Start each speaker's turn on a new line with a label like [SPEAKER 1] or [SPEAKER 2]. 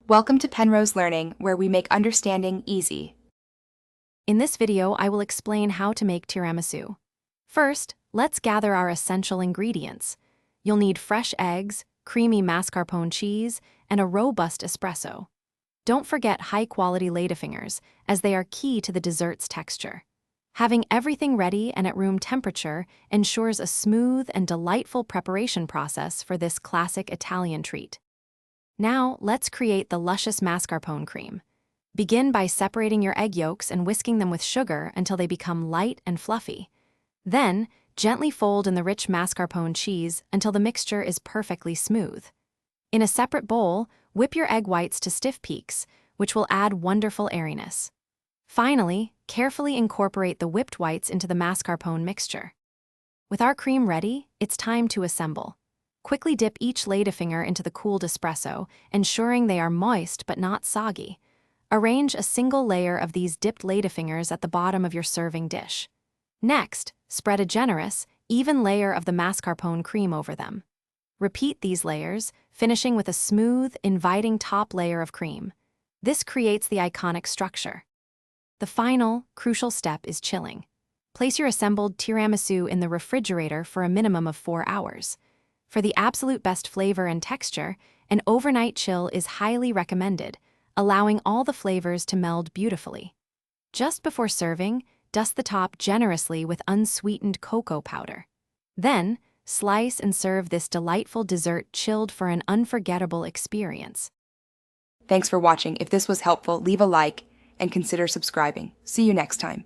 [SPEAKER 1] Welcome to Penrose Learning, where we make understanding easy.
[SPEAKER 2] In this video, I will explain how to make tiramisu. First, let's gather our essential ingredients. You'll need fresh eggs, creamy mascarpone cheese, and a robust espresso. Don't forget high-quality ladyfingers, as they are key to the dessert's texture. Having everything ready and at room temperature ensures a smooth and delightful preparation process for this classic Italian treat. Now, let's create the luscious mascarpone cream. Begin by separating your egg yolks and whisking them with sugar until they become light and fluffy. Then, gently fold in the rich mascarpone cheese until the mixture is perfectly smooth. In a separate bowl, whip your egg whites to stiff peaks, which will add wonderful airiness. Finally, carefully incorporate the whipped whites into the mascarpone mixture. With our cream ready, it's time to assemble. Quickly dip each ladyfinger into the cooled espresso, ensuring they are moist but not soggy. Arrange a single layer of these dipped ladyfingers at the bottom of your serving dish. Next, spread a generous, even layer of the mascarpone cream over them. Repeat these layers, finishing with a smooth, inviting top layer of cream. This creates the iconic structure. The final, crucial step is chilling. Place your assembled tiramisu in the refrigerator for a minimum of 4 hours. For the absolute best flavor and texture, an overnight chill is highly recommended, allowing all the flavors to meld beautifully. Just before serving, dust the top generously with unsweetened cocoa powder. Then, slice and serve this delightful dessert chilled for an unforgettable experience.
[SPEAKER 1] Thanks for watching. If this was helpful, leave a like and consider subscribing. See you next time.